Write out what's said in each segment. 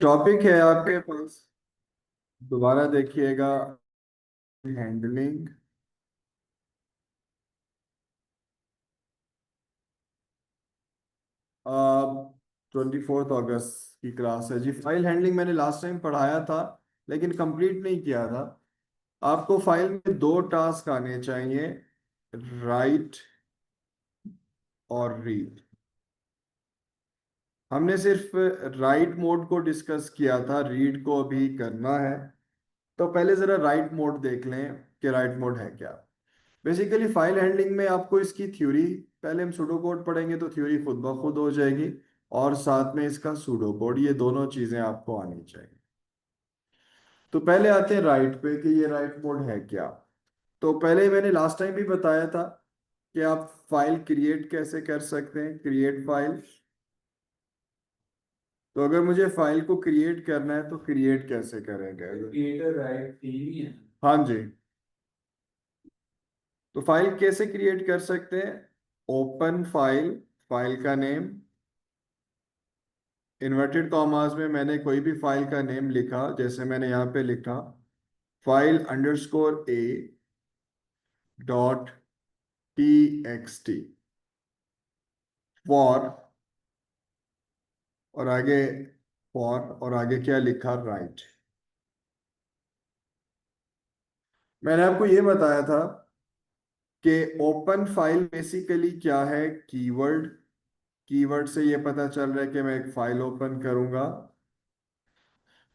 Topic है आपके पास, दोबारा देखिएगा। हैंडलिंग 24 अगस्त की क्लास है जी। फाइल हैंडलिंग मैंने लास्ट टाइम पढ़ाया था लेकिन कंप्लीट नहीं किया था। आपको फाइल में दो टास्क आने चाहिए, राइट और रीड। हमने सिर्फ राइट मोड को डिस्कस किया था, रीड को अभी करना है। तो पहले जरा राइट मोड देख लें कि राइट मोड है क्या। बेसिकली फाइल हैंडलिंग में आपको इसकी थ्योरी, पहले हम सूडो कोड पढ़ेंगे तो थ्योरी खुद ब खुद हो जाएगी, और साथ में इसका सूडो कोड, ये दोनों चीजें आपको आनी चाहिए। तो पहले आते हैं राइट पे कि ये राइट मोड है क्या। तो पहले मैंने लास्ट टाइम भी बताया था कि आप फाइल क्रिएट कैसे कर सकते हैं, क्रिएट फाइल। तो अगर मुझे फाइल को क्रिएट करना है तो क्रिएट कैसे करेंगे? क्रिएटर राइट टीवी है। हाँ जी। तो फाइल कैसे क्रिएट कर सकते हैं? ओपन फाइल, फाइल का नेम, इन्वर्टेड कॉमास में मैंने कोई भी फाइल का नेम लिखा, जैसे मैंने यहाँ पे लिखा file underscore A dot T x T for, और आगे फॉर, और आगे क्या लिखा, राइट। मैंने आपको ये बताया था कि ओपन फाइल बेसिकली क्या है, कीवर्ड। कीवर्ड से ये पता चल रहा है कि मैं एक फाइल ओपन करूंगा।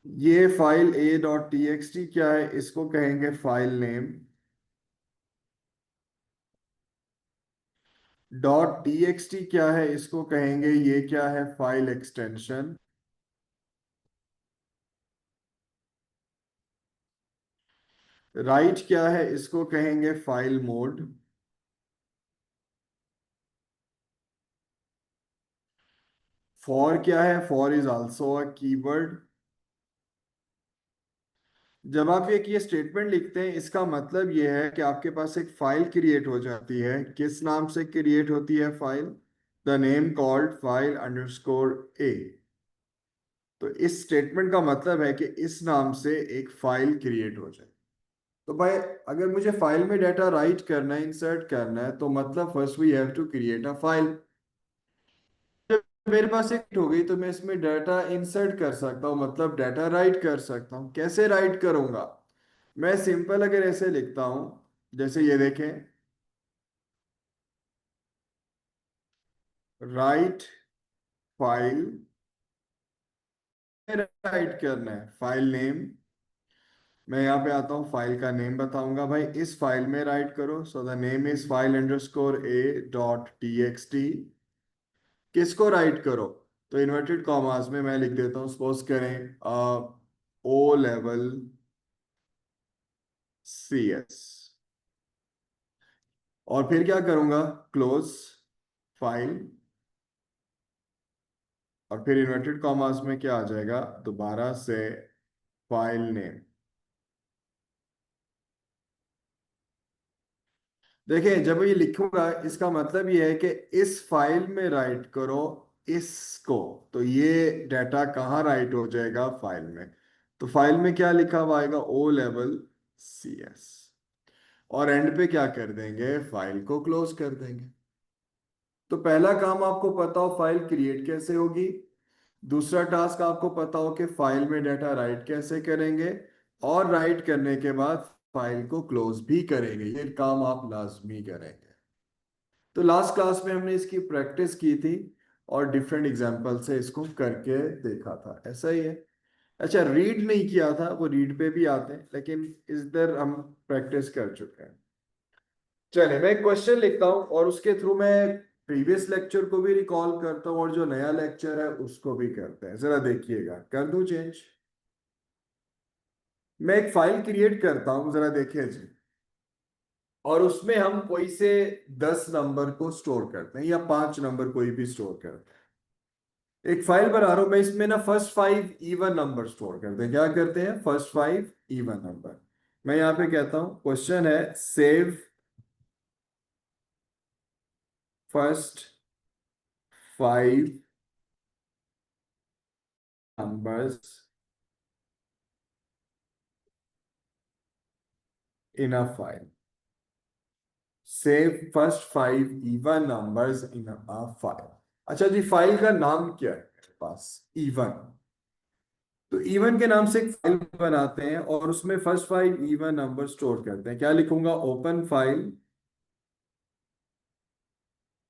ये file a dot T x T क्या है, इसको कहेंगे file name. Dot T x T क्या है, इसको कहेंगे, ये क्या है, फाइल एक्सटेंशन। राइट क्या है, इसको कहेंगे फाइल मोड। फॉर क्या है, for is also a keyword. जब आप एक ये स्टेटमेंट लिखते हैं, इसका मतलब ये है कि आपके पास एक फाइल क्रिएट हो जाती है। किस नाम से क्रिएट होती है file? The name called file underscore ए। तो इस स्टेटमेंट का मतलब है कि इस नाम से एक फाइल क्रिएट हो जाए। तो भाई, अगर मुझे फाइल में डाटा राइट करना है, इंसर्ट करना है, तो मतलब first we have to create a file. जब मेरे पास एक हो गई तो मैं इसमें डाटा इंसर्ट कर सकता हूँ, मतलब डाटा राइट कर सकता हूँ। कैसे राइट करूंगा? मैं सिंपल अगर ऐसे लिखता हूँ, जैसे ये देखें, राइट फाइल, राइट करना है फाइल नेम। मैं यहाँ पे आता हूँ, फाइल का नेम बताऊंगा, भाई इस फाइल में राइट करो। So the name is file underscore A dot T x T. किसको राइट करो? तो इन्वर्टेड कॉमास में मैं लिख देता हूँ, सपोज करें ओ लेवल सी एस। और फिर क्या करूंगा, क्लोज फाइल, और फिर इन्वर्टेड कॉमास में क्या आ जाएगा, दोबारा से फाइल नेम। देखिए, जब ये लिखूंगा इसका मतलब ये है कि इस फाइल में राइट करो इसको। तो ये डाटा कहाँ राइट हो जाएगा, फाइल में। तो फाइल में क्या लिखा हुआ आएगा, ओ लेवल सी एस। और एंड पे क्या कर देंगे, फाइल को क्लोज कर देंगे। तो पहला काम आपको पता हो फाइल क्रिएट कैसे होगी। दूसरा टास्क आपको पता हो कि फाइल में डाटा राइट कैसे करेंगे, और राइट करने के बाद फाइल को क्लोज भी करेंगे। ये काम आप लाजमी करेंगे। तो लास्ट क्लास में हमने इसकी प्रैक्टिस की थी और डिफरेंट एग्जांपल से इसको करके देखा था, ऐसा ही है। अच्छा, रीड नहीं किया था, वो रीड पे भी आते हैं, लेकिन इधर हम प्रैक्टिस कर चुके हैं। चलिए, मैं एक क्वेश्चन लिखता हूँ और उसके थ्रू मैं प्रीवियस लेक्चर को भी रिकॉल करता हूँ, और जो नया लेक्चर है उसको भी करते हैं। जरा देखिएगा, कर दूं चेंज। मैं एक फाइल क्रिएट करता हूँ, जरा देखिए जी। और उसमें हम कोई से 10 नंबर को स्टोर करते हैं, या 5 नंबर कोई भी स्टोर करते हैं। एक फाइल बना रहा हूं मैं, इसमें ना फर्स्ट 5 इवन नंबर स्टोर करते हैं। क्या करते हैं, फर्स्ट 5 इवन नंबर। मैं यहां पे कहता हूं, क्वेश्चन है save first 5 numbers in a file. Save first 5 even numbers in a file. अच्छा जी, फाइल का नाम क्या है मेरे पास? इवन। तो इवन के नाम से एक फाइल बनाते हैं और उसमें फर्स्ट 5 इवन नंबर स्टोर करते हैं। क्या लिखूंगा? Open file,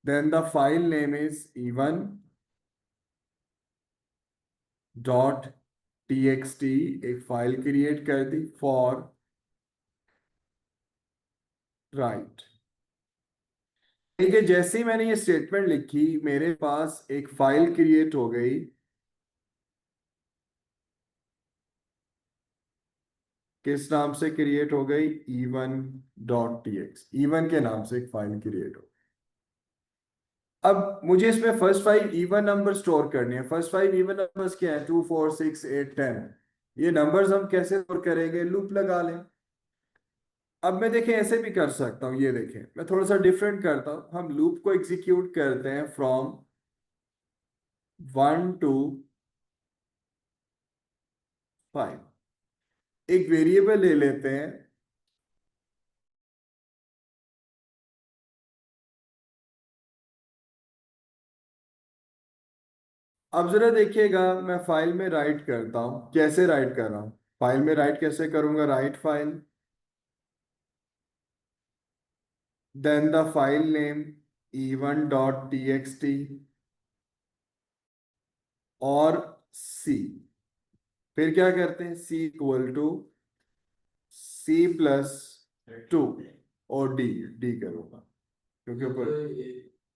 then the file name is even dot TXT. एक फाइल क्रिएट कर दी फॉर राइट। ठीक है, जैसे ही मैंने ये स्टेटमेंट लिखी मेरे पास एक फाइल क्रिएट हो गई। किस नाम से क्रिएट हो गई? Even dot TX. इवन के नाम से एक फाइल क्रिएट हो। अब मुझे इसमें फर्स्ट 5 इवन नंबर स्टोर करने हैं। फर्स्ट 5 इवन नंबर्स क्या है? 2 4 6 8 10। ये नंबर्स हम कैसे स्टोर करेंगे? लूप लगा लें। अब मैं देखें ऐसे भी कर सकता हूं। ये देखें, मैं थोड़ा सा डिफरेंट करता हूं। हम लूप को एग्जीक्यूट करते हैं फ्रॉम 1 to 5। एक वेरिएबल ले लेते हैं। अब जरा देखिएगा, मैं फाइल में राइट करता हूं। कैसे राइट कर रहा हूं? फाइल में राइट कैसे करूंगा? Write file, then the file name e1.txt और सी। फिर क्या करते हैं? सी इक्वल टू C+2 और डी। डी करूंगा क्योंकि ऊपर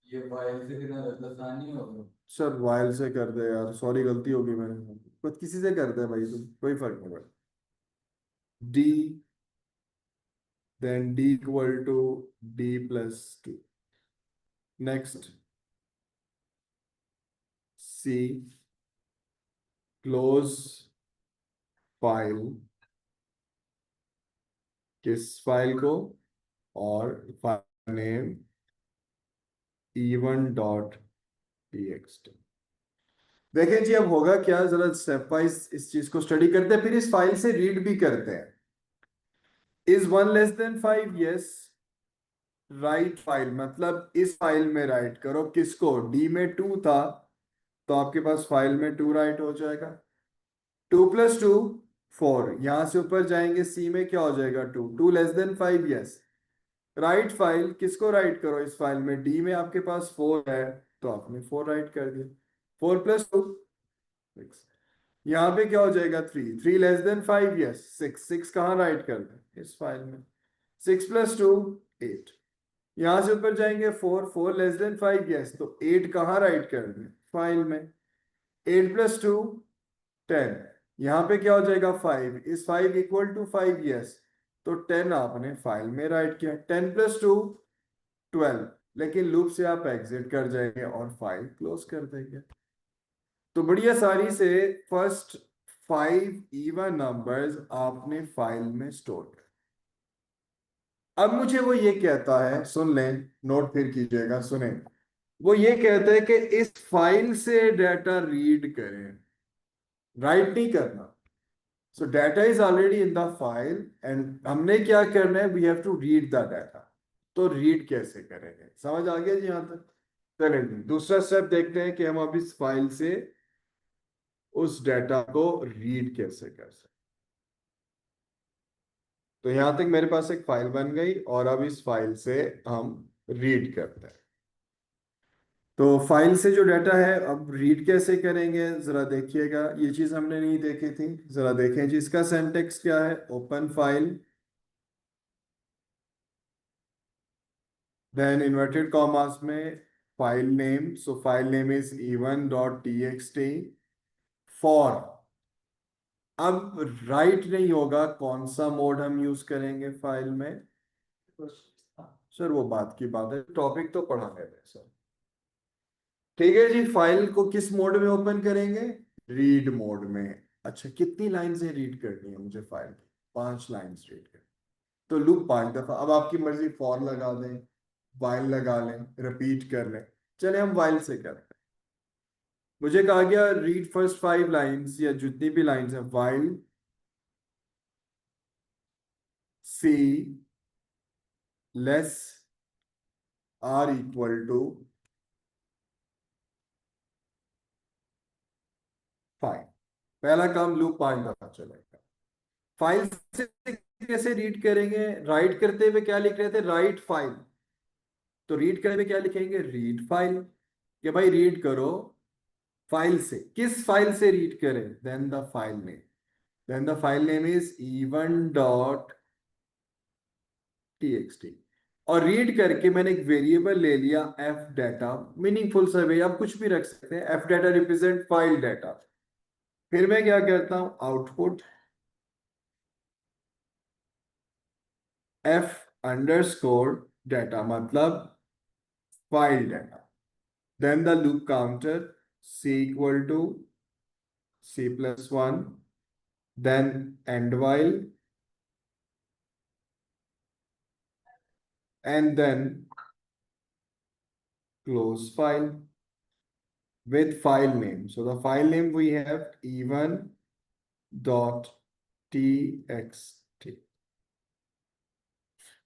ये वाइल से बिना आसानी होगा। सर वाइल से कर दे यार, सॉरी गलती होगी मैंने। कुछ किसी से कर दे भाई, तुम कोई फर्क नहीं पड़ता। D, then D equal to D+2। Next C, close file. किस फाइल को? और फाइल नेम e1.txt। देखें जी, अब होगा क्या, जरा स्टेप वाइज इस चीज को स्टडी करते हैं, फिर इस फाइल से रीड भी करते हैं। Is 1 less than 5? Yes. Write file मतलब इस फाइल में राइट करो। किसको? डी में 2 था तो आपके पास फाइल में 2 राइट हो जाएगा। 2 + 2 4। यहां से ऊपर जाएंगे, सी में क्या हो जाएगा? 2। 2 less than 5? Yes. Write file, किसको राइट करो इस फाइल में? डी में आपके पास 4 है तो आपने 4 राइट कर दिया। 4 + 2 6। यहाँ पे क्या हो जाएगा? 3। 3 लेस देन 5? यस। 6। 6 कहाँ राइट कर दें? इस फाइल में। 6 + 2 8। यहां से ऊपर जाएंगे 4। 4 लेस देन 5? यस। तो 8 कहाँ राइट कर दें? फाइल में। 8 + 2 10। यहाँ पे क्या हो जाएगा? 5। इस 5 इक्वल टू 5? यस। तो 10 आपने फाइल में राइट किया। 10 + 2 12। लेकिन लूप से आप एग्जिट कर जाएंगे और फाइल क्लोज कर देंगे। तो बढ़िया सारी से फर्स्ट 5 इवन नंबर्स आपने फाइल में स्टोर कर। अब मुझे वो ये कहता है, सुन लें, नोट फिर कीजिएगा, सुने। वो ये कहता है कि इस फाइल से डाटा रीड करें, राइट नहीं करना। So data is already in the file and हमने क्या करना है? We have to read the data. तो रीड कैसे करेंगे? समझ आ गया जी यहां तक? चलें जी, दूसरा स्टेप देखते हैं कि हम अब इस फाइल से उस डाटा को रीड कैसे कर सकते। तो यहां तक मेरे पास एक फाइल बन गई और अब इस फाइल से हम रीड करते हैं। तो फाइल से जो डाटा है अब रीड कैसे करेंगे जरा देखिएगा। ये चीज हमने नहीं देखी थी, जरा देखें जी। इसका सिंटैक्स क्या है? Open file, then inverted commas में file name. So file name is e1.txt for. अब राइट नहीं होगा, कौन सा मोड हम यूज करेंगे फाइल में? सर वो बात की बात है, टॉपिक तो पढ़ा है सर। ठीक है जी, फाइल को किस मोड में ओपन करेंगे? रीड मोड में। अच्छा, कितनी लाइन से रीड करनी है मुझे फाइल की? 5 लाइंस रीड करनी। तो लूप 5 दफा। अब आपकी मर्जी, फॉर लगा दें, वाइल लगा लें, रिपीट कर लें। चले हम वाइल से करें। मुझे कहा गया रीड फर्स्ट 5 लाइंस या जितनी भी लाइंस हैं, while C less or equal to 5। पहला काम लूप 5 दफा चलेगा। फाइल से कैसे रीड करेंगे? राइट करते हुए क्या लिख रहे थे? Write file. तो रीड करते हुए क्या लिखेंगे? Read file. कि भाई रीड करो फाइल से। किस फाइल से रीड करें? Then the file name. Then the file name is even.txt। और रीड करके मैंने एक वेरिएबल ले लिया एफ डाटा, मीनिंगफुल सर्वे, आप कुछ भी रख सकते हैं। F data represent file data. फिर मैं क्या करता हूं? आउटपुट एफ अंडरस्कोर डाटा, मतलब file data. Then the loop counter c equal to c+1, then end while, and then close file with file name. So the file name we have even.txt।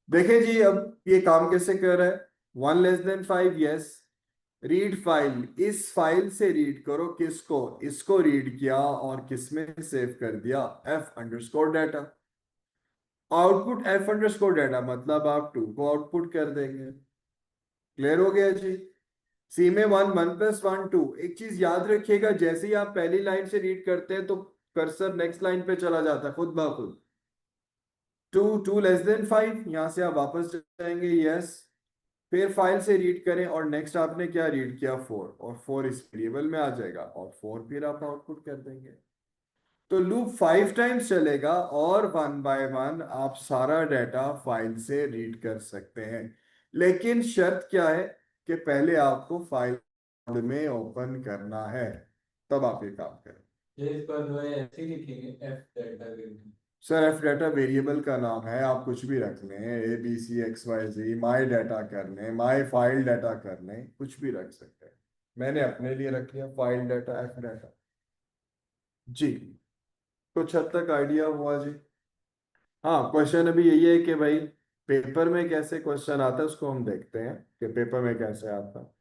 देखें जी, अब ये काम कैसे कर रहा है? 1<5, yes. Read file, इस फाइल से रीड करो। किसको? इसको रीड किया और किसमें सेव कर दिया? F underscore data. Output F underscore data, मतलब आप 2 को आउटपुट कर देंगे। क्लियर हो गया जी? सी में 1 1 + 1 2। एक चीज याद रखिएगा, जैसे ही आप पहली लाइन से रीड करते हैं तो कर्सर नेक्स्ट लाइन पे चला जाता है खुद ब खुद। 2 2<5, यहां से आप वापस जाएंगे, यस। फिर फाइल से रीड करें और नेक्स्ट आपने क्या रीड किया? 4, और 4 इस वेरिएबल में आ जाएगा और 4 फिर आप आउटपुट कर देंगे। तो लूप 5 टाइम्स चलेगा और 1 बाय 1 आप सारा डाटा फाइल से रीड कर सकते हैं। लेकिन शर्त क्या है? कि पहले आपको फाइल में ओपन करना है, तब आप ये काम करें। ये इस पर जो है ऐसे ही लिखेंगे F delta variable. Sir F data variable का नाम है, आप कुछ भी रख लें, ABCXYZ, माई डाटा कर लें, माई फाइल डाटा कर लें, कुछ भी रख सकते हैं। मैंने अपने लिए रख लिया फाइल डाटा एफ डाटा। जी, कुछ हद तक आइडिया हुआ जी? हाँ, क्वेश्चन अभी यही है कि भाई पेपर में कैसे क्वेश्चन आता है, उसको हम देखते हैं कि पेपर में कैसे आता है।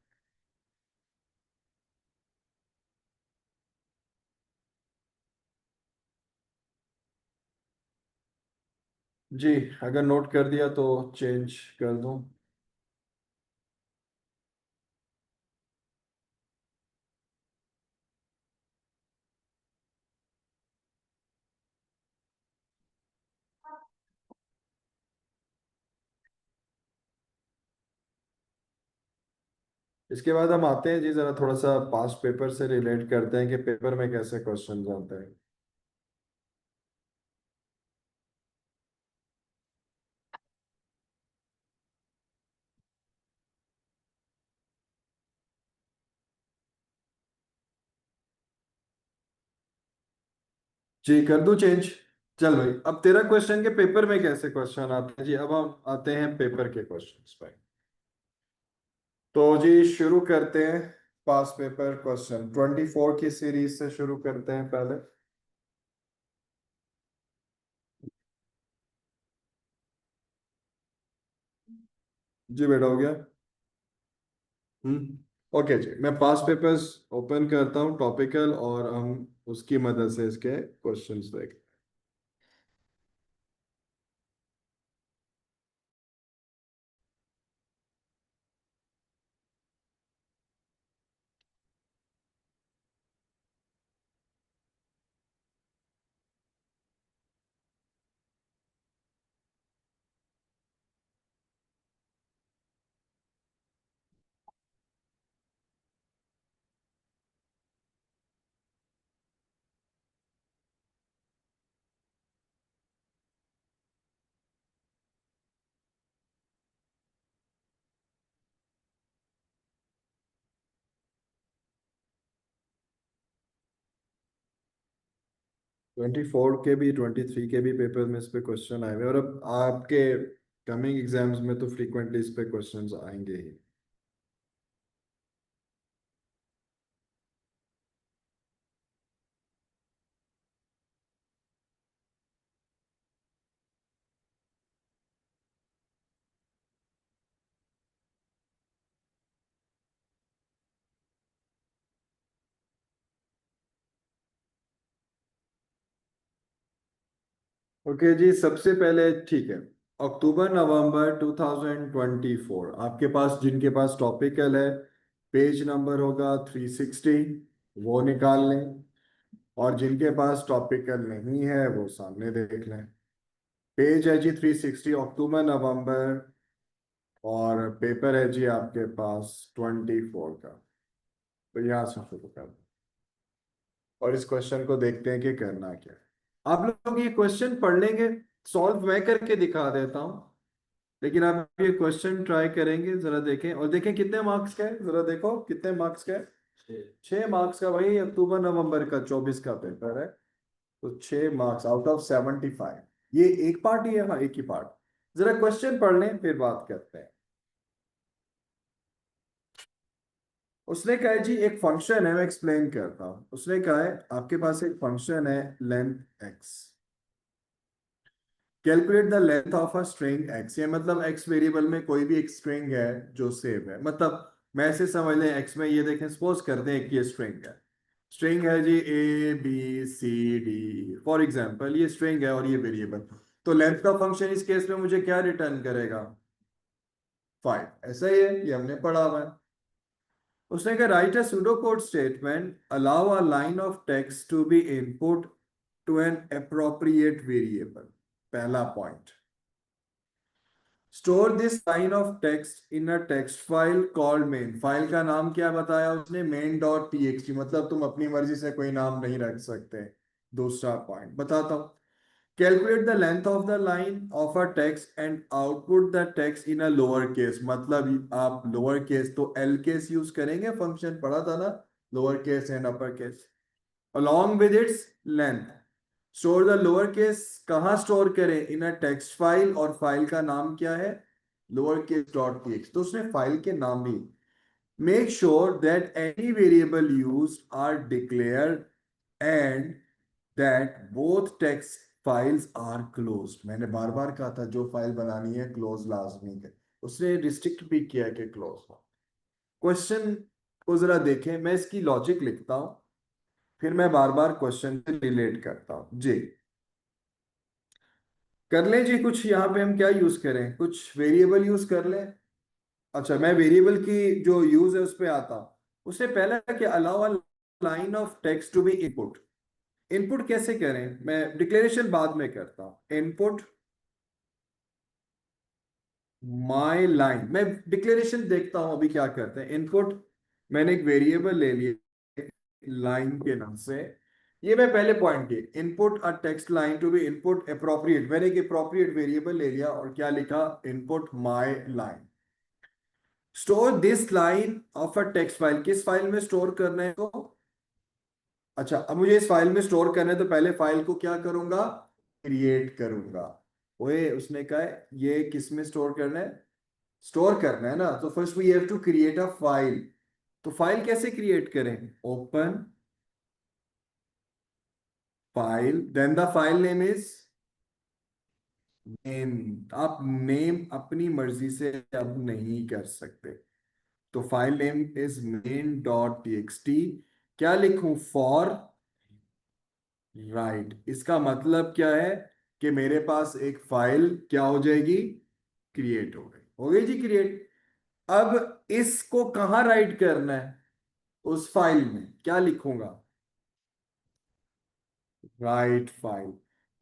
जी, अगर नोट कर दिया तो चेंज कर दूं। इसके बाद हम आते हैं जी, जरा थोड़ा सा पास्ट पेपर से रिलेट करते हैं कि पेपर में कैसे क्वेश्चन आते हैं। जी, कर दूं चेंज? चल भाई, अब तेरा क्वेश्चन के पेपर में कैसे क्वेश्चन आते हैं जी, अब हम आते हैं पेपर के क्वेश्चंस पे। तो जी शुरू करते हैं। पास पेपर क्वेश्चन 24 की सीरीज से शुरू करते हैं पहले। जी बेटा, हो गया। ओके जी, मैं पास पेपर्स ओपन करता हूँ टॉपिकल, और हम उसकी मदद से इसके क्वेश्चंस देखें। 24 के भी 23 के भी पेपर में इस पे क्वेश्चन आए हुए हैं, और अब आपके कमिंग एग्जाम्स में तो फ्रीक्वेंटली इस पे क्वेश्चंस आएंगे ही। ओके जी, सबसे पहले ठीक है, अक्टूबर नवंबर 2024 आपके पास, जिनके पास टॉपिकल है, पेज नंबर होगा 360, वो निकाल लें। और जिनके पास टॉपिकल नहीं है वो सामने देख लें। पेज है जी 360, अक्टूबर नवंबर, और पेपर है जी आपके पास 24 का। तो यहाँ से शुरू कर दो और इस क्वेश्चन को देखते हैं कि करना क्या है। आप लोग ये क्वेश्चन पढ़ लेंगे, सॉल्व मैं करके दिखा देता हूँ, लेकिन आप ये क्वेश्चन ट्राई करेंगे, जरा देखें और देखें कितने मार्क्स का है, जरा देखो कितने मार्क्स का है। 6 मार्क्स का, भाई अक्टूबर नवंबर का 24 का पेपर है। तो 6 मार्क्स आउट ऑफ 75। ये एक पार्ट ही है, हाँ एक ही पार्ट। जरा क्वेश्चन पढ़ लें फिर बात करते हैं। उसने कहा है जी, एक फंक्शन है, मैं एक्सप्लेन करता हूं। उसने कहा है आपके पास एक फंक्शन है length x, calculate the length of a string x. ये मतलब एक्स वेरिएबल में कोई भी एक स्ट्रिंग है जो सेव है, मतलब मैं ऐसे समझ लें, एक्स में ये देखें, सपोज करते हैं एक ये स्ट्रिंग है। स्ट्रिंग है जी ABCD फॉर एग्जांपल, ये स्ट्रिंग है और ये वेरिएबल। तो लेंथ का फंक्शन इस केस में मुझे क्या रिटर्न करेगा? 5। ऐसा ही है, ये हमने पढ़ा हुआ है। उसने कहा write a pseudo code statement allow a line of text to be input to an appropriate variable. पहला point, store this line of text in a text file called main. फाइल का नाम क्या बताया उसने? मेन डॉट टीएक्सटी, मतलब तुम अपनी मर्जी से कोई नाम नहीं रख सकते। दूसरा पॉइंट बताता हूं, calculate the length of the line of a text and output the text in a lower case. मतलब आप लोअर केस तो एल केस यूज करेंगे, फंक्शन पढ़ा था ना, lower case and upper case, along with its length। Store the lower case कहाँ store करें? इन a text file, और फाइल का नाम क्या है? Lower case dot TX. तो उसने फाइल के नाम ही, make sure that any variable use are declared and that both text files are close. मैंने बार बार कहा था जो फाइल बनानी है क्लोज लाजमी है। उसने रिस्ट्रिक्ट भी किया कि क्लोज हो। क्वेश्चन को जरा देखें, मैं इसकी लॉजिक लिखता हूं, फिर मैं बार बार क्वेश्चन से रिलेट करता हूं जी। कर लें जी, कुछ यहाँ पे हम क्या यूज करें, कुछ वेरिएबल यूज कर लें। अच्छा, मैं वेरिएबल की जो यूज है उस पे आता हूं। उससे पहले कि allow line of text to be input. Input कैसे करें? मैं डिक्लेरेशन बाद में करता हूं। इनपुट माई लाइन, मैं डिक्लेरेशन देखता हूं अभी क्या करते हैं। इनपुट, मैंने एक वेरिएबल ले लिया लाइन के नाम से। ये मैं पहले पॉइंट किए, input a text line to be input appropriate. मैंने एक अप्रोप्रिएट वेरिएबल ले लिया और क्या लिखा? Input my line. Store this line of a text file, किस फाइल में स्टोर करना है तो? अच्छा, अब मुझे इस फाइल में स्टोर करना है तो पहले फाइल को क्या करूंगा? क्रिएट करूंगा। ओए, उसने कहा है ये किस में स्टोर करना है? स्टोर करना है ना, तो first we have to create a file. तो फाइल कैसे क्रिएट करें? Open file, then the file name is name. आप नेम अपनी मर्जी से अब नहीं कर सकते। तो file name is main dot TXT. क्या लिखूं? For write. इसका मतलब क्या है कि मेरे पास एक फाइल क्या हो जाएगी? क्रिएट हो गई जी क्रिएट। अब इसको कहां राइट करना है? उस फाइल में क्या लिखूंगा? Write file,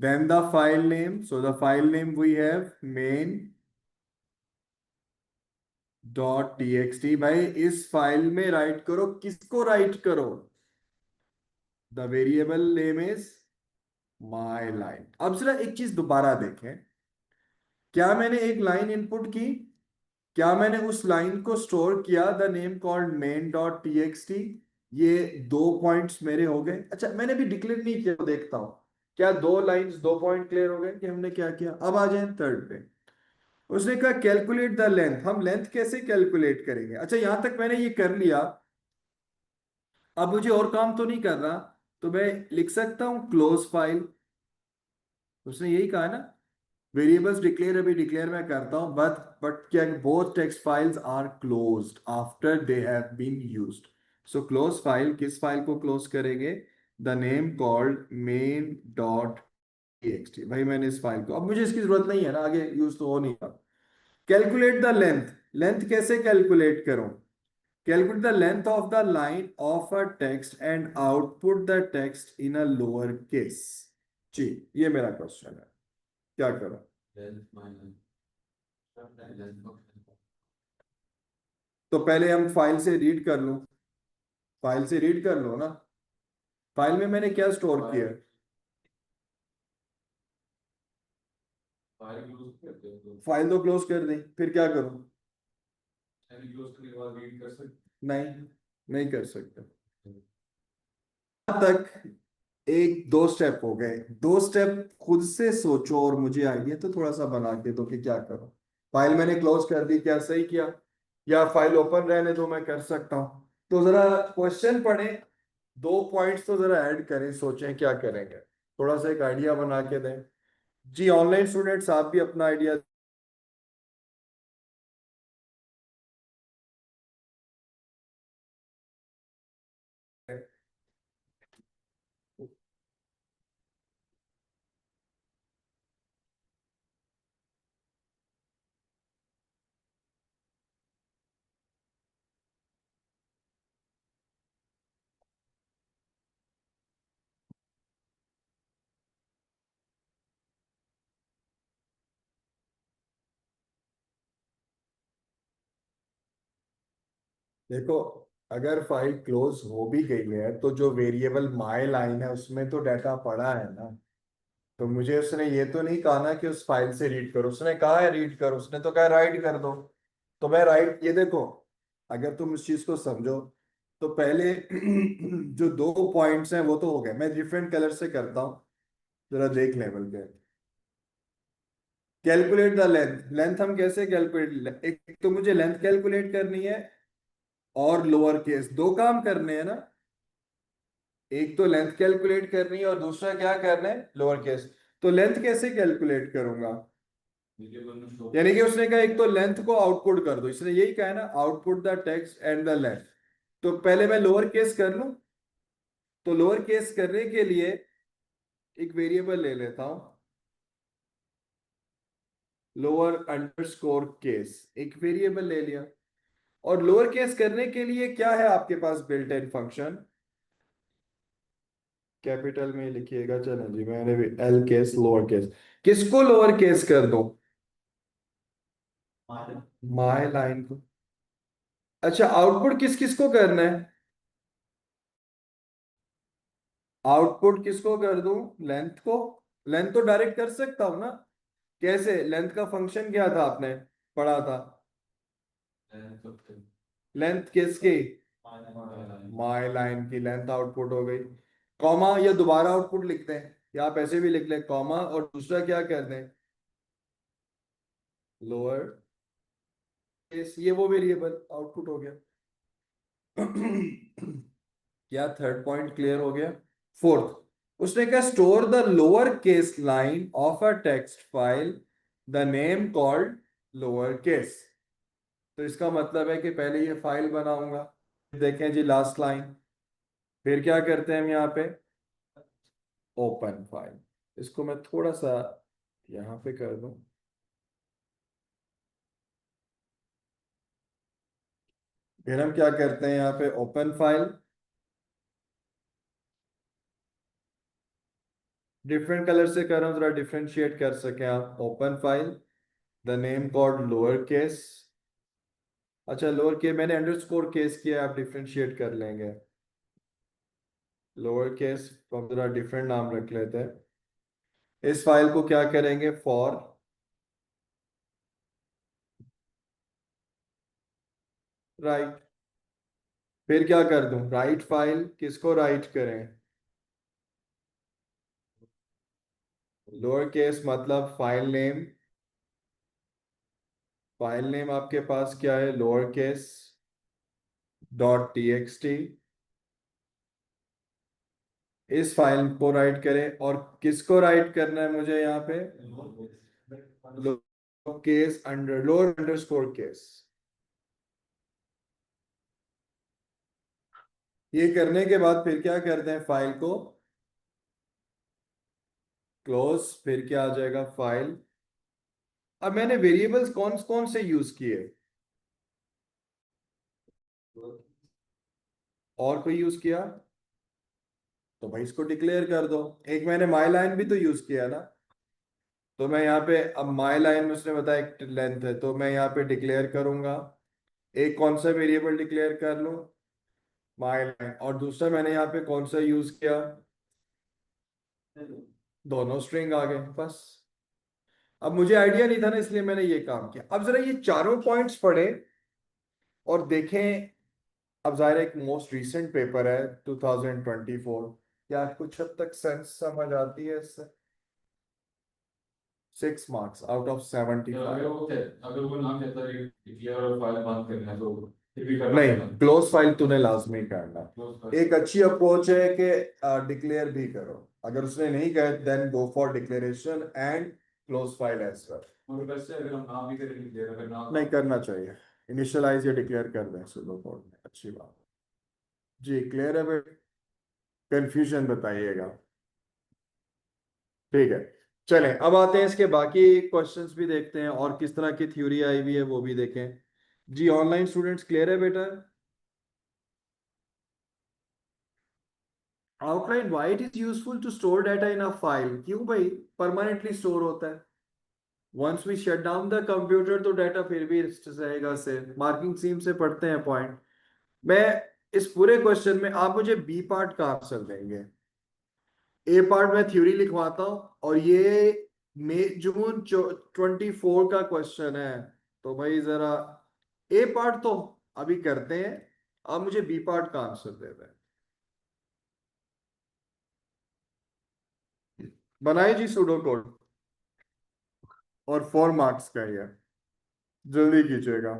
then the file name, so the file name we have main dot txt। भाई इस फाइल में राइट करो, किसको राइट करो? The variable name is my line. अब जरा एक चीज दोबारा देखें, क्या मैंने एक लाइन इनपुट की? क्या मैंने उस लाइन को स्टोर किया? The name called main dot TXT. ये 2 पॉइंट्स मेरे हो गए। अच्छा, मैंने भी डिक्लेयर नहीं किया, तो देखता हूं क्या 2 लाइंस 2 पॉइंट क्लियर हो गए कि हमने क्या किया। अब आ जाए थर्ड पे। उसने कहा कैलकुलेट द लेंथ। हम लेंथ कैसे कैलकुलेट करेंगे? अच्छा, यहां तक मैंने ये कर लिया, अब मुझे और काम तो नहीं कर रहा, तो मैं लिख सकता हूं क्लोज फाइल। उसने यही कहा ना, वेरिएबल्स डिक्लेयर, अभी डिक्लेयर मैं करता हूं, बट क्या both text files are closed after they have been used. So close file, किस फाइल को क्लोज करेंगे? The name called main dot txt। भाई मैंने इस फाइल को, अब मुझे इसकी जरूरत नहीं है ना, आगे यूज तो हो नहीं रहा। कैलकुलेट द लेंथ, लेंथ कैसे कैलकुलेट करूं? Calculate the length of the line of a text and output the text in a lower case. जी, ये मेरा क्वेश्चन है, क्या करूं? लेंथ माइनस लेंथ ऑफ तो पहले हम फाइल से रीड कर लूं, फाइल से रीड कर लो ना। फाइल में मैंने क्या स्टोर किया है? फाइल क्लोज करते हो तो फाइल तो क्लोज कर दी, फिर क्या करूं? फाइल क्लोज करने के बाद रीड कर सकते नहीं, नहीं कर सकते। हो। अब तक एक दो स्टेप हो गए, दो स्टेप खुद से सोचो और मुझे आइडिया तो थोड़ा सा बना के दो कि क्या करो। फाइल मैंने क्लोज कर दी, क्या सही किया? या फाइल ओपन रहने दो, मैं कर सकता हूँ। तो जरा क्वेश्चन पढ़ें, दो पॉइंट्स तो जरा ऐड करें, सोचें क्या करेंगे, थोड़ा सा एक आइडिया बना के दें। जी ऑनलाइन स्टूडेंट्स, आप भी अपना आइडिया। देखो, अगर फाइल क्लोज हो भी गई है तो जो वेरिएबल माई लाइन है उसमें तो डाटा पड़ा है ना। तो मुझे उसने ये तो नहीं कहा ना कि उस फाइल से रीड करो, उसने कहा है रीड करो, उसने तो कहा राइट कर दो। तो मैं राइट, ये देखो, अगर तुम इस चीज को समझो तो पहले जो दो पॉइंट्स हैं वो तो हो गए, मैं डिफरेंट कलर से करता हूँ, जरा देख लेवल पे। कैलकुलेट द लेंथ, लेंथ हम कैसे कैलकुलेट, एक तो मुझे लेंथ कैलकुलेट करनी है और लोअर केस, दो काम करने हैं ना। एक तो लेंथ कैलकुलेट करनी है और दूसरा क्या करना है, लोअर केस। तो लेंथ कैसे कैलकुलेट करूंगा? वेरिएबल में स्टोर यानी कि उसने कहा एक तो लेंथ को आउटपुट कर दो, इसने यही कहा है ना, output the text and the length. तो पहले मैं लोअर केस कर लूं, तो लोअर केस करने के लिए एक वेरिएबल ले लेता हूं, लोअर अंडरस्कोर केस, एक वेरिएबल ले लिया। और लोअर केस करने के लिए क्या है आपके पास बिल्ट इन फंक्शन? कैपिटल में लिखिएगा, चलो जी, मैंने भी एल केस लोअर केस। किसको लोअर केस कर दूं? माय लाइन को। अच्छा, आउटपुट किस किस को करना है? आउटपुट किसको कर दूं? लेंथ को। लेंथ तो डायरेक्ट कर सकता हूं ना। कैसे? लेंथ का फंक्शन क्या था, आपने पढ़ा था? लेंथ ऑफ लेंथ किसकी? लाइन माय लाइन की लेंथ आउटपुट हो गई। कॉमा या दोबारा आउटपुट लिखते हैं, या आप ऐसे भी लिख लें, कॉमा और दूसरा क्या कर दें, लोअर केस, ये वो वेरिएबल आउटपुट हो गया। क्या थर्ड पॉइंट क्लियर हो गया? फोर्थ, उसने कहा store the lower case line of a text file, the name called lower case. तो इसका मतलब है कि पहले ये फाइल बनाऊंगा, देखें जी लास्ट लाइन, फिर क्या करते हैं हम यहाँ पे, ओपन फाइल। इसको मैं थोड़ा सा यहाँ पे कर दूं, फिर हम क्या करते हैं यहाँ पे, ओपन फाइल, डिफरेंट कलर से कर रहा हूं, जरा डिफरेंशिएट कर सकें आप। Open file, the name called lower case. अच्छा, लोअर केस मैंने अंडरस्कोर केस किया, आप डिफरेंशिएट कर लेंगे। लोअर केस तो हम जरा डिफरेंट नाम रख लेते हैं। इस फाइल को क्या करेंगे, फॉर राइट। फिर क्या कर दूं, राइट फाइल, किसको राइट करें? लोअर केस मतलब फाइल नेम, फाइल नेम आपके पास क्या है, lower case dot T x T. इस फाइल को राइट करें, और किसको राइट करना है मुझे यहाँ पे, lower case under, lower underscore case. ये करने के बाद फिर क्या करते हैं, फाइल को क्लोज, फिर क्या आ जाएगा, फाइल। अब मैंने वेरिएबल्स कौन कौन से यूज किए, और कोई यूज किया तो भाई इसको डिक्लेयर कर दो। एक मैंने माई लाइन भी तो यूज किया ना, तो मैं यहाँ पे, अब माई लाइन में उसने बताया एक लेंथ है, तो मैं यहाँ पे डिक्लेयर करूंगा। एक कौन सा वेरिएबल डिक्लेयर कर लूं, माई लाइन, और दूसरा मैंने यहाँ पे कौन सा यूज किया, दोनों स्ट्रिंग आ गए बस। अब मुझे आइडिया नहीं था ना, इसलिए मैंने ये काम किया। अब जरा ये चारों पॉइंट्स पढ़े और देखें। अब जाहिर है एक मोस्ट रीसेंट पेपर है 2024, क्या कुछ हद तक सेंस समझ आती है इससे। 6 मार्क्स आउट ऑफ तो अगर 75। वो अगर वो ना कहता है कि क्लियर और फाइल बंद करना है तो फिर भी करना नहीं, पड़ेगा। क्लोज फाइल तूने लाजमी करना। क्लोज कर। एक अच्छी अप्रोच है कि डिक्लेयर भी करो, अगर उसने नहीं कहा then go for declaration and close file as well. और वैसे अगर हम नाम भी करेंगे क्लियर, अगर नाम नहीं करना चाहिए, इनिशियलाइज या डिक्लेयर कर दें सुडो कोड में, अच्छी बात है। जी क्लियर है बेटा, कंफ्यूजन बताइएगा। ठीक है, चलें अब आते हैं इसके बाकी क्वेश्चंस भी देखते हैं, और किस तरह की थ्योरी आई हुई है वो भी देखें। जी ऑनलाइन स्टूडेंट्स क्लियर है बेटा। Outline why it is useful to store data in a file, क्यों भाई, परमानेंटली स्टोर होता है। Once we shut down the computer तो डाटा फिर भी रहेगा सेव। मार्किंग सीम से पढ़ते हैं पॉइंट। मैं इस पूरे क्वेश्चन में, आप मुझे बी पार्ट का आंसर देंगे, ए पार्ट में थ्योरी लिखवाता हूं, और ये मई जून 24 का क्वेश्चन है। तो भाई जरा ए पार्ट तो अभी करते हैं, आप मुझे बी पार्ट का आंसर दे दें। बनाए जी सूडो कोड, और 4 मार्क्स का ही है, जल्दी कीजिएगा।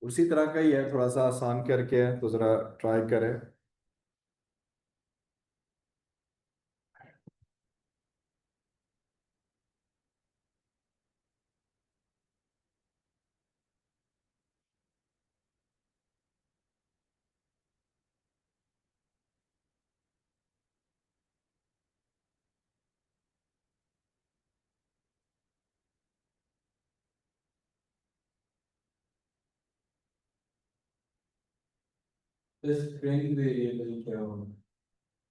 उसी तरह का ही है, थोड़ा सा आसान करके है, तो जरा ट्राई करें। स्ट्रिंग वेरिएबल क्या होगा?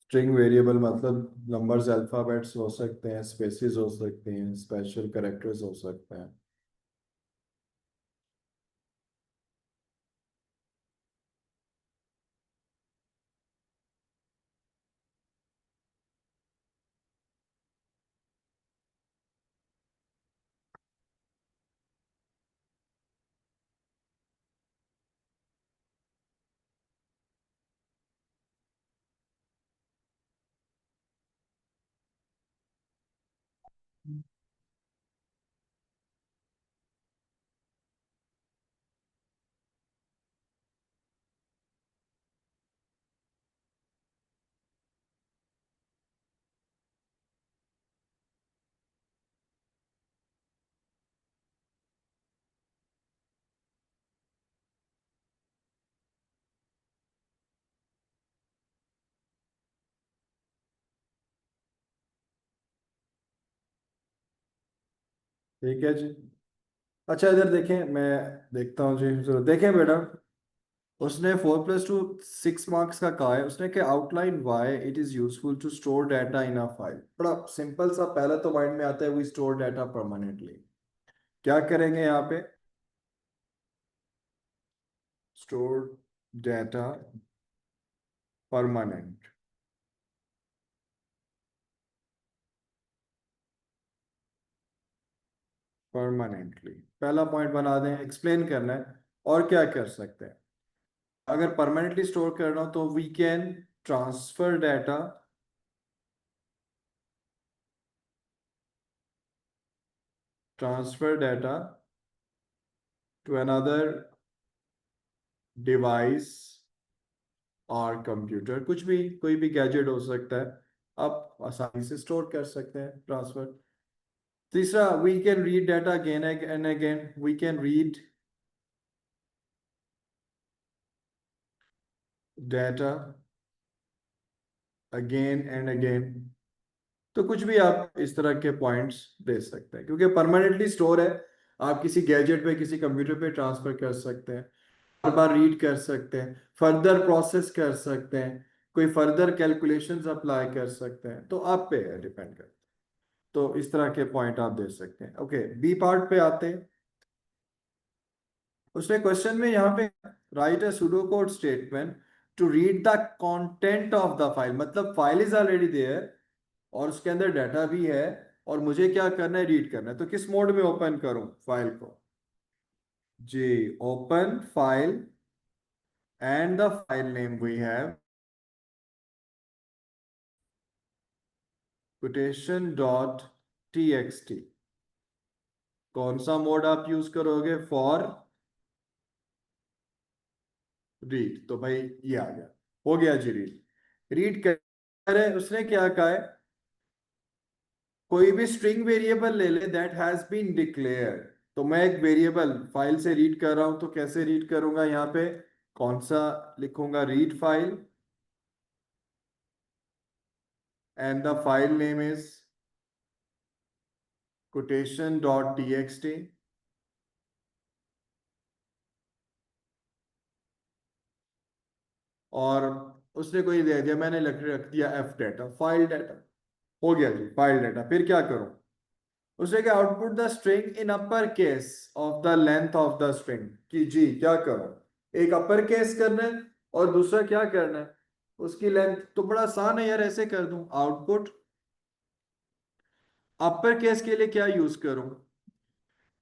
स्ट्रिंग वेरिएबल मतलब नंबर्स अल्फाबेट्स हो सकते हैं, स्पेसिस हो सकते हैं, स्पेशल कैरेक्टर्स हो सकते हैं। ठीक है जी। अच्छा इधर देखें, मैं देखता हूँ जी, जरा देखें बेटा। उसने 4+2 6 मार्क्स का कहा है, उसने कि outline why it is useful to store data in a file. बड़ा सिंपल सा, पहला तो माइंड में आता है वी स्टोर डाटा परमानेंटली। क्या करेंगे यहाँ पे, स्टोर डाटा परमानेंट। परमानेंटली, पहला पॉइंट बना दें, एक्सप्लेन करना है। और क्या कर सकते हैं? अगर परमानेंटली स्टोर करना हो तो we can transfer data to another device और कंप्यूटर, कुछ भी, कोई भी गैजेट हो सकता है, आप आसानी से स्टोर कर सकते हैं, ट्रांसफर। तीसरा, we can read data again and again, we can read data again and again. तो कुछ भी आप इस तरह के पॉइंट्स दे सकते हैं, क्योंकि परमानेंटली स्टोर है। आप किसी गैजेट पे, किसी कंप्यूटर पे ट्रांसफर कर सकते हैं, बार बार रीड कर सकते हैं, फर्दर प्रोसेस कर सकते हैं, कोई फर्दर कैलकुलेशंस अप्लाई कर सकते हैं, तो आप पे है, डिपेंड करता है। तो इस तरह के पॉइंट आप दे सकते हैं। ओके, बी पार्ट पे आते हैं। उसने क्वेश्चन में यहाँ पे write a pseudo code statement to read the content of the file, मतलब फाइल इज ऑलरेडी देयर और उसके अंदर डाटा भी है, और मुझे क्या करना है, रीड करना है। तो किस मोड में ओपन करूं फाइल को? जी, open file and the file name we have quotation dot txt। कौन सा मोड आप यूज करोगे? For read. तो भाई ये आ गया, हो गया जी रीड। रीड कर है, उसने क्या कहा है, कोई भी स्ट्रिंग वेरिएबल ले ले दैट हैज बीन डिक्लेयर्ड। तो मैं एक वेरिएबल फाइल से रीड कर रहा हूं, तो कैसे रीड करूंगा? यहाँ पे कौन सा लिखूंगा? Read file and the file name is quotation dot txt। और उसने कोई दे दिया, मैंने रख दिया एफ डाटा, फाइल डाटा। हो गया जी फाइल डाटा। फिर क्या करूं? उसने क्या, output the string in upper case of the length of the string. कि जी क्या करूं, एक अपर केस करना है और दूसरा क्या करना है, उसकी लेंथ। तो बड़ा आसान है यार, ऐसे कर दूं, आउटपुट अपर केस के लिए क्या यूज करूं?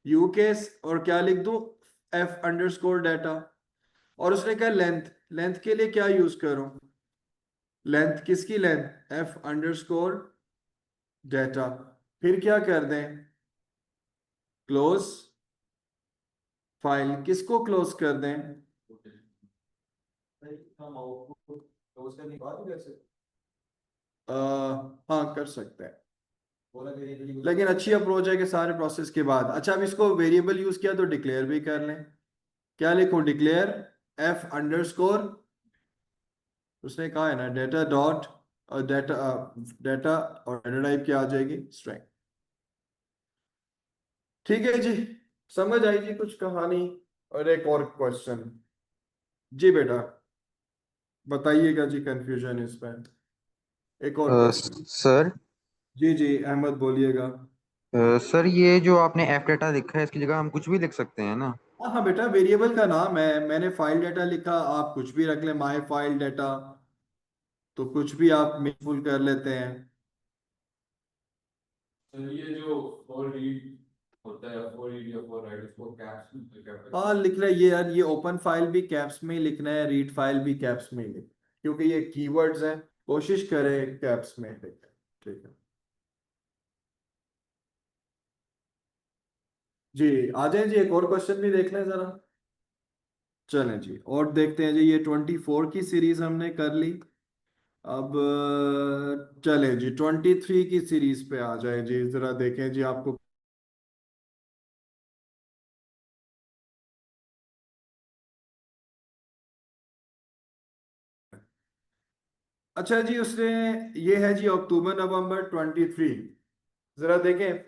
यू केस, और क्या लिख दूं? F underscore data. और उसने कहा लेंथ, लेंथ के लिए क्या यूज करूं? लेंथ, किसकी लेंथ? F underscore data. फिर क्या कर दें? Close file. किसको क्लोज कर दें? हम आउटपुट क्लोज करने के बाद कैसे हाँ कर सकते हैं, बोला वेरिएबल लेकिन अच्छी अप्रोच है कि सारे प्रोसेस के बाद। अच्छा, अब इसको वेरिएबल यूज किया तो डिक्लेयर भी कर लें। क्या लिखो? डिक्लेयर एफ अंडरस्कोर, उसने कहा है ना डेटा डॉट, और डेटा डेटा और डेटा टाइप क्या आ जाएगी? स्ट्रिंग। ठीक है जी, समझ आई जी कुछ कहानी। और एक और क्वेश्चन। जी बेटा, बताइएगा जी कंफ्यूजन इस पर। एक और क्वेश्चन। सर जी जी अहमद बोलिएगा। सर ये जो आपने एफ डाटा लिखा है इसकी जगह हम कुछ भी लिख सकते हैं ना? हाँ हाँ बेटा, वेरिएबल का नाम है, मैंने फाइल डाटा लिखा, आप कुछ भी रख लें, माय फाइल डाटा। तो कुछ भी आप मीनिंगफुल कर लेते हैं। तो ये जो फॉर रीड होता है, फॉर रीड या फॉर राइट, उसको कैप्स में हाँ लिख रहे ये यार, ये ओपन फाइल भी कैप्स में ही लिखना है, रीड फाइल भी कैप्स में ही लिखना है, क्योंकि ये कीवर्ड्स हैं, कोशिश करें कैप्स में लिखें। ठीक है जी, आ जाए जी, एक और क्वेश्चन भी देख लें जरा। चलें जी, और देखते हैं जी, ये 24 की सीरीज हमने कर ली। अब चलें जी 23 की सीरीज पे आ जाए जी, जरा देखें जी आपको। अच्छा जी, उसने, ये है जी अक्टूबर नवंबर 23। जरा देखें,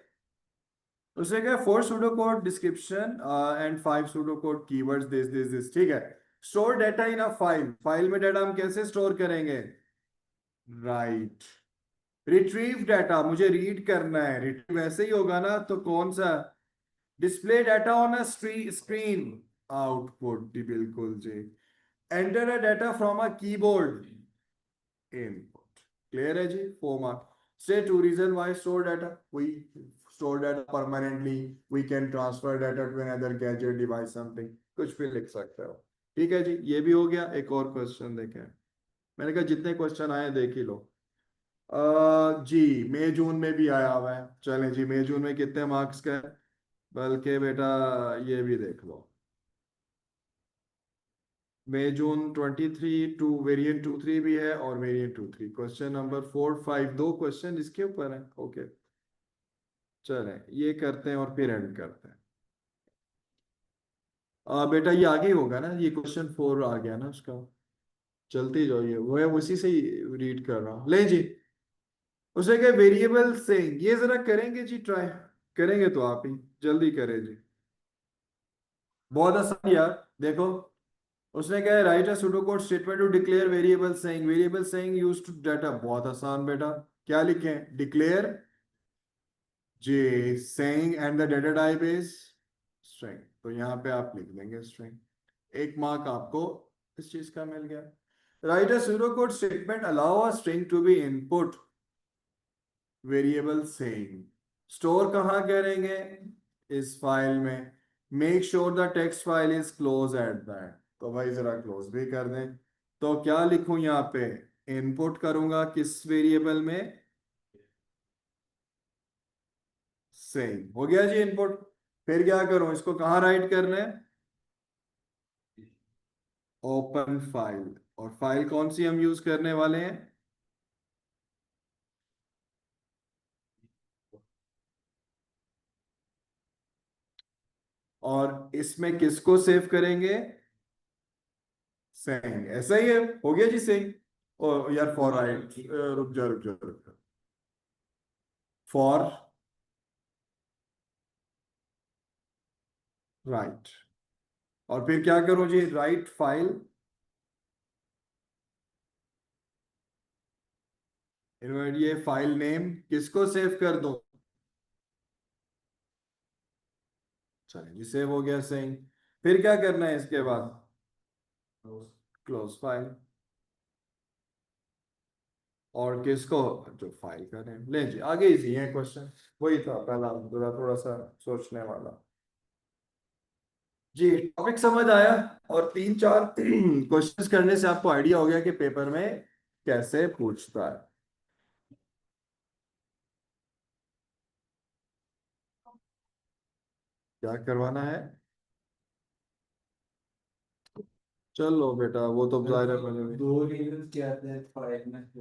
उसने क्या, 4 pseudo code description and 5 pseudo code keywords this. ठीक है, store data in a file, file में डाटा हम कैसे स्टोर करेंगे? राइट, रिट्रीव डाटा, मुझे रीड करना है, रिट्रीव वैसे ही होगा ना, तो कौन सा? Display data on a screen, output जी, बिल्कुल जी। Enter a data from a keyboard, input. Clear है जी, 4 mark. Say two reason why store data, वही store data permanently, we can transfer data to another gadget device something, कुछ भी लिख सकते हो। ठीक है जी, ये भी हो गया। एक और क्वेश्चन देखें, मैंने कहा जितने क्वेश्चन आए देख ही लो। जी मई जून में भी आया हुआ है, चलें जी मई जून में कितने मार्क्स का है, बल्कि बेटा ये भी देख लो। मई जून 23 टू वेरिएंट 23 भी है और वेरिएंट 23। क्वेश्चन नंबर 4 5 दो क्वेश्चन इसके ऊपर है। ओके चलें ये करते हैं और फिर एंड करते हैं। बेटा ये आगे होगा ना, ये क्वेश्चन 4 आ गया ना उसका, चलती जाओ, ये वो है उसी से ही रीड कर रहा हूँ। ले जी, उसे क्या वेरिएबल से ये जरा करेंगे जी, ट्राई करेंगे तो आप ही जल्दी करें जी, बहुत आसान यार। देखो उसने कहा है write a pseudocode statement to declare variable saying used to data. बहुत आसान बेटा, क्या लिखें, declare G saying and the data type is string, तो यहाँ पे आप लिख देंगे स्ट्रिंग। एक मार्क आपको इस चीज का मिल गया। Write a pseudocode statement allow a string to be input variable saying, store कहाँ करेंगे, इस फाइल में। Make sure the text file is close at that, तो भाई जरा क्लोज भी कर दें। तो क्या लिखूं यहाँ पे, इनपुट करूंगा किस वेरिएबल में, सेम हो गया जी इनपुट। फिर क्या करूं, इसको कहाँ राइट करना है, ओपन फाइल, और फाइल कौन सी हम यूज करने वाले हैं, और इसमें किसको सेव करेंगे, सेंग, ऐसा ही है, हो गया जी सेंग। ओ यार फॉर राइट, रुक जा, फॉर राइट, और फिर क्या करूं जी, राइट फाइल, ये फाइल नेम किसको सेव कर दो, चलिए जी सेव हो गया सेंग। फिर क्या करना है इसके बाद, क्लोज फाइल, और किसको, जो फाइल का नेम। ले जी आगे इजी है क्वेश्चन, वही था पहला, थोड़ा थोड़ा सा सोचने वाला। जी टॉपिक समझ आया, और 3 4 क्वेश्चंस करने से आपको आइडिया हो गया कि पेपर में कैसे पूछता है। क्या करवाना है, चलो बेटा वो तो जाहिर है मुझे भी। दो रीजन क्या आते हैं फाइल में।